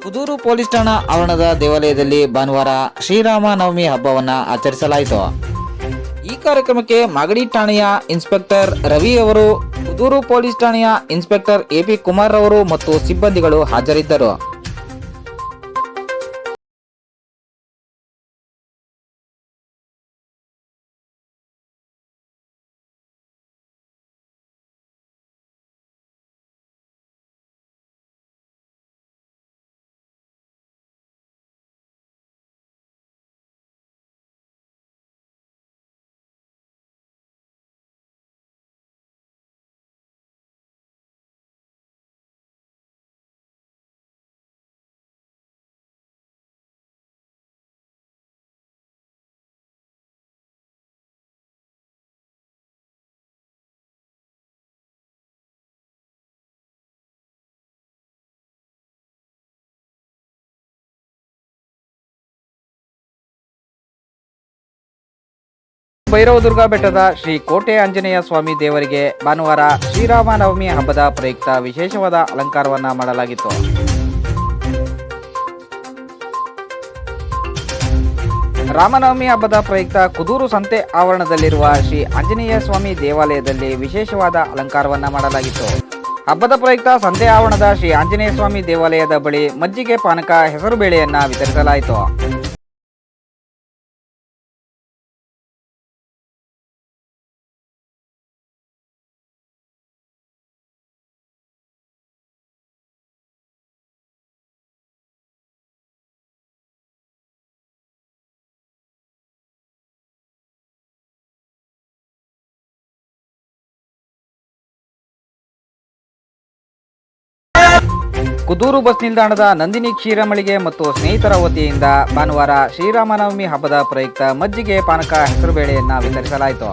Kudur police ಠಾಣಾ ಆವರಣದ ದೇವಾಲಯದಲ್ಲಿ ಭಾನುವಾರ ಶ್ರೀರಾಮ ನವಮಿ ಹಬ್ಬವನ್ನು ಆಚರಿಸಲಾಯಿತು. ಈ ಕಾರ್ಯಕ್ರಮಕ್ಕೆ ಮಾಗಡಿ ಠಾಣೆಯ ಇನ್ಸ್ಪೆಕ್ಟರ್ ರವಿ ಅವರು, ಕುದೂರು ಪೊಲೀಸ್ ಠಾಣೆಯ ಇನ್ಸ್ಪೆಕ್ಟರ್ ಎಪಿ ಕುಮಾರ್ ಅವರು ಮತ್ತು ಸಿಬ್ಬಂದಿಗಳು ಹಾಜರಿದ್ದರು. ಭೈರವದುರ್ಗ ಬೆಟ್ಟದ ಶ್ರೀ ಕೋಟೆ ಆಂಜನೇಯ ಸ್ವಾಮಿ ದೇವರಿಗೆ ಭಾನುವಾರ ಶ್ರೀರಾಮ ನವಮಿ ಹಬ್ಬದ ಪ್ರಯುಕ್ತ ವಿಶೇಷವಾದ ಅಲಂಕಾರವನ್ನು ಮಾಡಲಾಗಿತ್ತು. ರಾಮನವಮಿ ಹಬ್ಬದ ಪ್ರಯುಕ್ತ ಕುದೂರು ಸಂತೆ ಆವರಣದಲ್ಲಿರುವ ಶ್ರೀ ಆಂಜನೇಯ ಸ್ವಾಮಿ ದೇವಾಲಯದಲ್ಲಿ ವಿಶೇಷವಾದ ಅಲಂಕಾರವನ್ನು ಮಾಡಲಾಗಿತ್ತು. ಹಬ್ಬದ ಪ್ರಯುಕ್ತ ಸಂತೆ ಆವರಣದ ಶ್ರೀ ಆಂಜನೇಯ ಸ್ವಾಮಿ ದೇವಾಲಯದ ಬಳಿ ಮಜ್ಜಿಗೆ, ಪಾನಕ, ಹೆಸರುಬೇಳೆಯನ್ನ ವಿತರಿಸಲಾಯಿತು. ಕುದೂರು ಬಸ್ ನಿಲ್ದಾಣದ ನಂದಿನಿ ಕ್ಷೀರಮಳಿಗೆ ಮತ್ತು ಸ್ನೇಹಿತರ ವತಿಯಿಂದ ಭಾನುವಾರ ಶ್ರೀರಾಮನವಮಿ ಹಬ್ಬದ ಪ್ರಯುಕ್ತ ಮಜ್ಜಿಗೆ, ಪಾನಕ, ಹೆಸರುಬೇಳೆಯನ್ನ ವಿತರಿಸಲಾಯಿತು.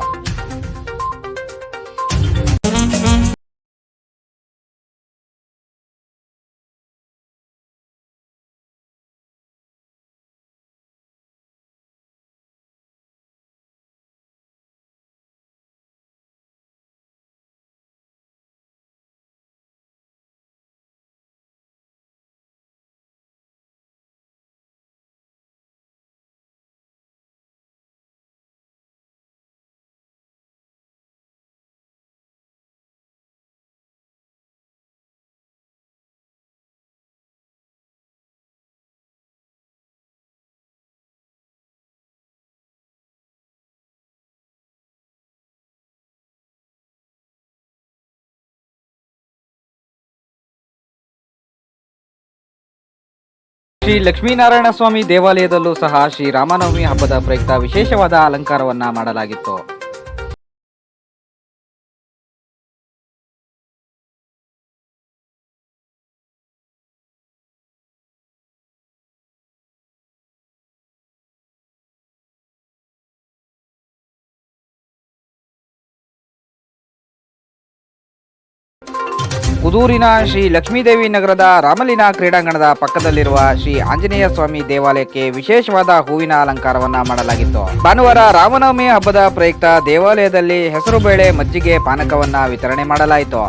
ಶ್ರೀ ಲಕ್ಷ್ಮೀನಾರಾಯಣ ಸ್ವಾಮಿ ದೇವಾಲಯದಲ್ಲೂ ಸಹ ಶ್ರೀರಾಮನವಮಿ ಹಬ್ಬದ ಪ್ರಯುಕ್ತ ವಿಶೇಷವಾದ ಅಲಂಕಾರವನ್ನ ಮಾಡಲಾಗಿತ್ತು. ಕುದೂರಿನ ಶ್ರೀ ಲಕ್ಷ್ಮೀದೇವಿ ನಗರದ ರಾಮಲೀನಾ ಕ್ರೀಡಾಂಗಣದ ಪಕ್ಕದಲ್ಲಿರುವ ಶ್ರೀ ಆಂಜನೇಯ ಸ್ವಾಮಿ ದೇವಾಲಯಕ್ಕೆ ವಿಶೇಷವಾದ ಹೂವಿನ ಅಲಂಕಾರವನ್ನ ಮಾಡಲಾಗಿತ್ತು. ಭಾನುವಾರ ರಾಮನವಮಿ ಹಬ್ಬದ ಪ್ರಯುಕ್ತ ದೇವಾಲಯದಲ್ಲಿ ಹೆಸರುಬೇಳೆ, ಮಜ್ಜಿಗೆ, ಪಾನಕವನ್ನ ವಿತರಣೆ ಮಾಡಲಾಯಿತು.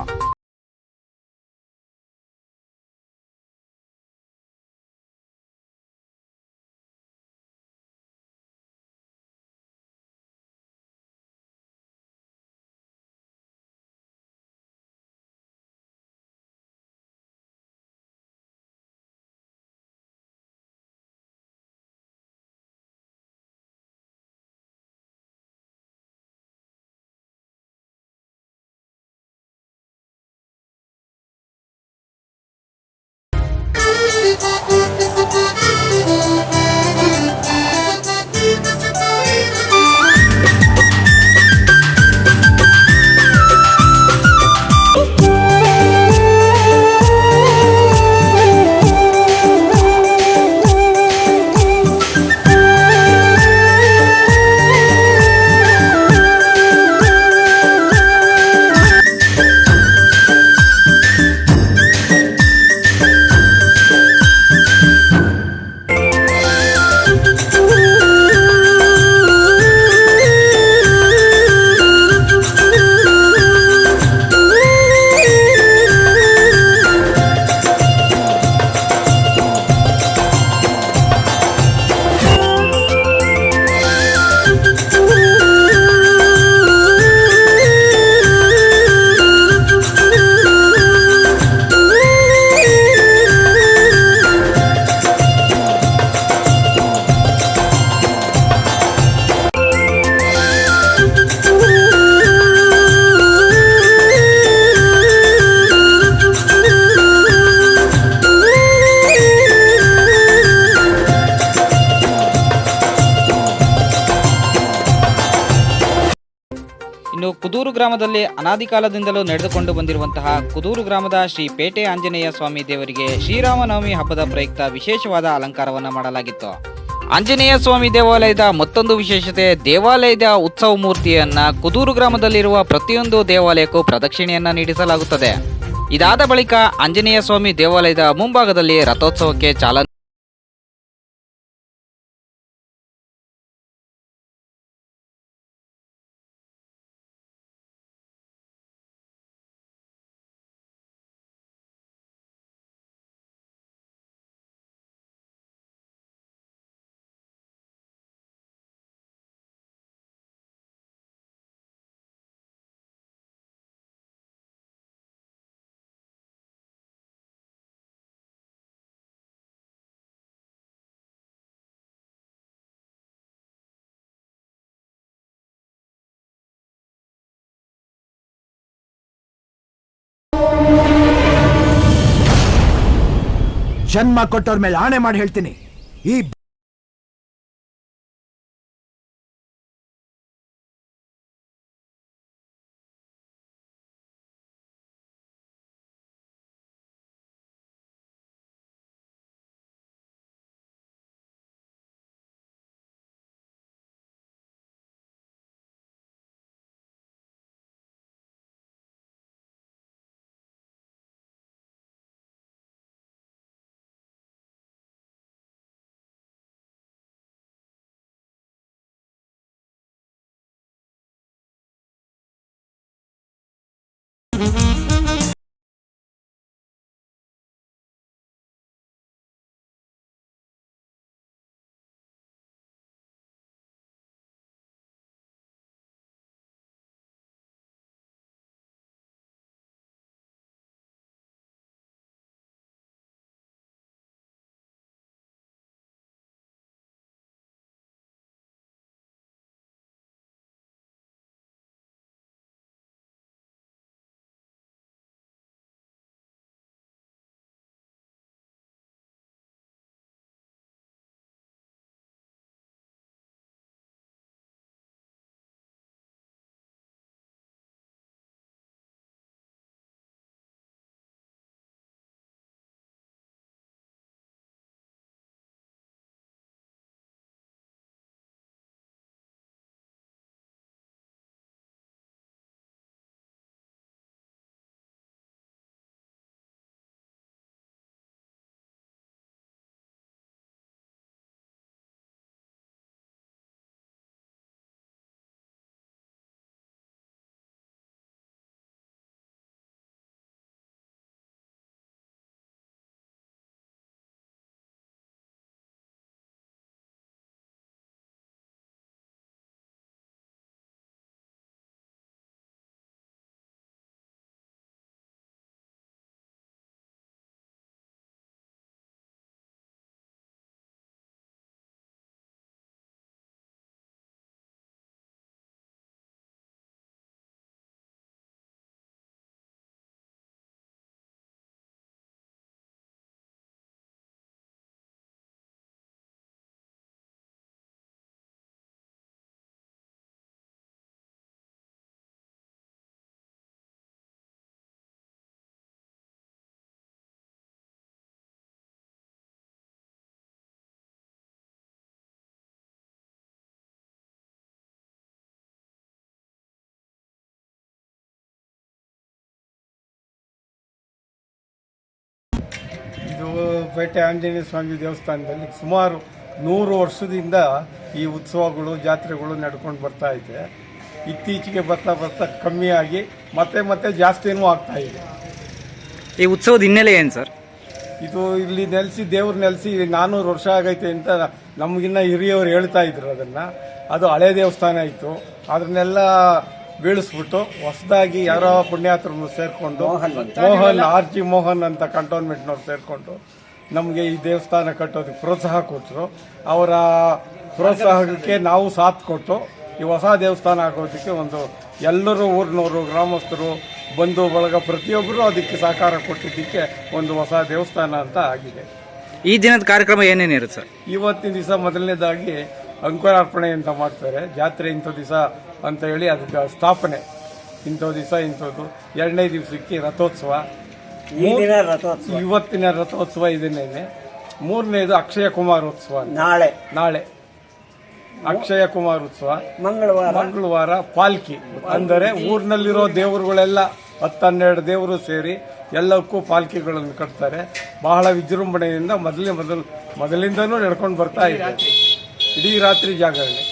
ಗ್ರಾಮದಲ್ಲಿ ಅನಾದಿ ಕಾಲದಿಂದಲೂ ನಡೆದುಕೊಂಡು ಬಂದಿರುವಂತಹ ಕುದೂರು ಗ್ರಾಮದ ಶ್ರೀ ಪೇಟೆ ಆಂಜನೇಯ ಸ್ವಾಮಿ ದೇವರಿಗೆ ಶ್ರೀರಾಮನವಮಿ ಹಬ್ಬದ ಪ್ರಯುಕ್ತ ವಿಶೇಷವಾದ ಅಲಂಕಾರವನ್ನು ಮಾಡಲಾಗಿತ್ತು. ಆಂಜನೇಯ ಸ್ವಾಮಿ ದೇವಾಲಯದ ಮತ್ತೊಂದು ವಿಶೇಷತೆ, ದೇವಾಲಯದ ಉತ್ಸವ ಮೂರ್ತಿಯನ್ನ ಕುದೂರು ಗ್ರಾಮದಲ್ಲಿರುವ ಪ್ರತಿಯೊಂದು ದೇವಾಲಯಕ್ಕೂ ಪ್ರದಕ್ಷಿಣೆಯನ್ನ ನೀಡಿಸಲಾಗುತ್ತದೆ. ಇದಾದ ಬಳಿಕ ಆಂಜನೇಯ ಸ್ವಾಮಿ ದೇವಾಲಯದ ಮುಂಭಾಗದಲ್ಲಿ ರಥೋತ್ಸವಕ್ಕೆ ಚಾಲನೆ. ಜನ್ಮ ಕೊಟ್ಟವ್ರ ಮೇಲೆ ಆಣೆ ಮಾಡಿ ಹೇಳ್ತೀನಿ, ಈ ಇದು ಪೇಟೆ ಆಂಜನೇಯ ಸ್ವಾಮಿ ದೇವಸ್ಥಾನದಲ್ಲಿ ಸುಮಾರು 100 ವರ್ಷದಿಂದ ಈ ಉತ್ಸವಗಳು ಜಾತ್ರೆಗಳು ನಡ್ಕೊಂಡು ಬರ್ತಾ ಇದೆ. ಇತ್ತೀಚೆಗೆ ಬರ್ತಾ ಬರ್ತಾ ಕಮ್ಮಿಯಾಗಿ ಮತ್ತೆ ಜಾಸ್ತಿನೂ ಆಗ್ತಾ ಇದೆ. ಈ ಉತ್ಸವದ ಹಿನ್ನೆಲೆ ಏನು ಸರ್? ಇದು ಇಲ್ಲಿ ದೇವ್ರು ನೆಲೆಸಿ 400 ವರ್ಷ ಆಗೈತೆ ಅಂತ ನಮಗಿನ್ನ ಹಿರಿಯವರು ಹೇಳ್ತಾ ಇದ್ರು. ಅದು ಹಳೆ ದೇವಸ್ಥಾನ ಇತ್ತು, ಅದನ್ನೆಲ್ಲ ಬೀಳಿಸ್ಬಿಟ್ಟು ಹೊಸದಾಗಿ ಯಾರೋ ಪುಣ್ಯಾತ್ರನ್ನು ಸೇರಿಕೊಂಡು ಮೋಹನ್ ಆರ್.ಜಿ. ಮೋಹನ್ ಅಂತ ಕಂಟೋನ್ಮೆಂಟ್ನವ್ರು ಸೇರಿಕೊಂಡು ನಮಗೆ ಈ ದೇವಸ್ಥಾನ ಕಟ್ಟೋದಕ್ಕೆ ಪ್ರೋತ್ಸಾಹ ಕೊಟ್ಟರು. ಅವರ ಪ್ರೋತ್ಸಾಹಕ್ಕೆ ನಾವು ಸಾಥ್ ಕೊಟ್ಟು ಈ ಹೊಸ ದೇವಸ್ಥಾನ ಆಗೋದಕ್ಕೆ ಒಂದು ಎಲ್ಲರೂ ಊರಿನವರು ಗ್ರಾಮಸ್ಥರು ಬಂಧು ಬಳಗ ಪ್ರತಿಯೊಬ್ಬರು ಅದಕ್ಕೆ ಸಹಕಾರ ಕೊಟ್ಟಿದ್ದಕ್ಕೆ ಒಂದು ಹೊಸ ದೇವಸ್ಥಾನ ಅಂತ ಆಗಿದೆ. ಈ ದಿನದ ಕಾರ್ಯಕ್ರಮ ಏನೇನಿರುತ್ತೆ ಸರ್? ಇವತ್ತಿನ ದಿವಸ ಮೊದಲನೇದಾಗಿ ಅಂಕುರಾರ್ಪಣೆ ಅಂತ ಮಾಡ್ತಾರೆ. ಜಾತ್ರೆ ಇಂಥ ದಿವಸ ಅಂತ ಹೇಳಿ ಅದಕ್ಕೆ ಸ್ಥಾಪನೆ ಇಂಥ ದಿವಸ ಇಂಥದ್ದು. 2ನೇ ದಿವಸಕ್ಕೆ ರಥೋತ್ಸವ, ಈ ದಿನ ರಥೋತ್ಸವ, ಇವತ್ತಿನ ರಥೋತ್ಸವ ಇದನ್ನೇನೆ. 3ನೇದು ಅಕ್ಷಯ ಕುಮಾರೋತ್ಸವ ಅಂತ. ನಾಳೆ ಅಕ್ಷಯ ಕುಮಾರೋತ್ಸವ. ಮಂಗಳವಾರ ಪಾಲ್ಕಿ, ಅಂದರೆ ಊರಿನಲ್ಲಿರೋ ದೇವರುಗಳೆಲ್ಲ 10-12 ದೇವರು ಸೇರಿ ಎಲ್ಲಕ್ಕೂ ಪಾಲ್ಕಿಗಳನ್ನು ಕಟ್ತಾರೆ. ಬಹಳ ವಿಜೃಂಭಣೆಯಿಂದ ಮೊದಲಿಂದನೂ ನಡ್ಕೊಂಡು ಬರ್ತಾ ಇದೆ. ಇಡೀ ರಾತ್ರಿ ಜಾಗರಣೆ.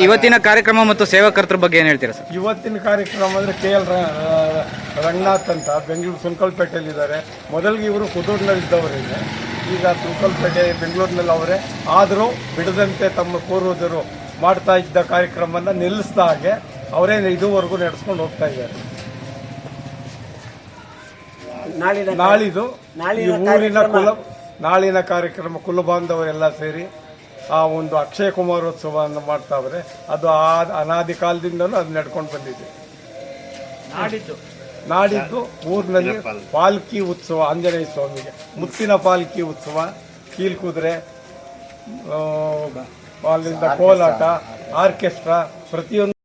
ಇವತ್ತಿನ ಕಾರ್ಯಕ್ರಮ ಮತ್ತು ಸೇವಾಕರ್ತರ ಬಗ್ಗೆ ಏನು ಹೇಳ್ತೀರಾ ಸರ್? ಇವತ್ತಿನ ಕಾರ್ಯಕ್ರಮ ಅಂದರೆ KL ರಂಗನಾಥ್ ಅಂತ ಬೆಂಗಳೂರು ಸುಂಕಲ್ಪೇಟೆಯಲ್ಲಿದ್ದಾರೆ. ಮೊದಲಿಗೆ ಇವರು ಕುದೂರಿನಲ್ಲಿದ್ದವರಿಗೆ, ಈಗ ಸುಂಕಲ್ಪೇಟೆ ಬೆಂಗಳೂರಿನಲ್ಲಿ ಅವರೇ. ಆದರೂ ಬಿಡದಂತೆ ತಮ್ಮ ಪೂರ್ವಜರು ಮಾಡ್ತಾ ಇದ್ದ ಕಾರ್ಯಕ್ರಮನ ನಿಲ್ಲಿಸಿದ ಹಾಗೆ ಅವರೇ ಇದುವರೆಗೂ ನಡೆಸ್ಕೊಂಡು ಹೋಗ್ತಾ ಇದ್ದಾರೆ. ನಾಳಿದು ಈ ಊರಿನ ನಾಳಿನ ಕಾರ್ಯಕ್ರಮ ಕುಲಬಾಂಧವರೆಲ್ಲ ಸೇರಿ ಆ ಒಂದು ಅಕ್ಷಯ ಕುಮಾರೋತ್ಸವವನ್ನು ಮಾಡ್ತಾವ್ರೆ. ಅದು ಅನಾದಿ ಕಾಲದಿಂದನೂ ಅದು ನಡ್ಕೊಂಡು ಬಂದಿದೆ. ನಾಡಿದ್ದು ಊರಿನಲ್ಲಿ ಪಾಲ್ಕಿ ಉತ್ಸವ, ಆಂಜನೇಯ ಸ್ವಾಮಿಗೆ ಮುತ್ತಿನ ಪಾಲ್ಕಿ ಉತ್ಸವ, ಕೀಲ್ಕುದುರೆ, ಅಲ್ಲಿಂದ ಕೋಲಾಟ, ಆರ್ಕೆಸ್ಟ್ರಾ, ಪ್ರತಿಯೊಂದು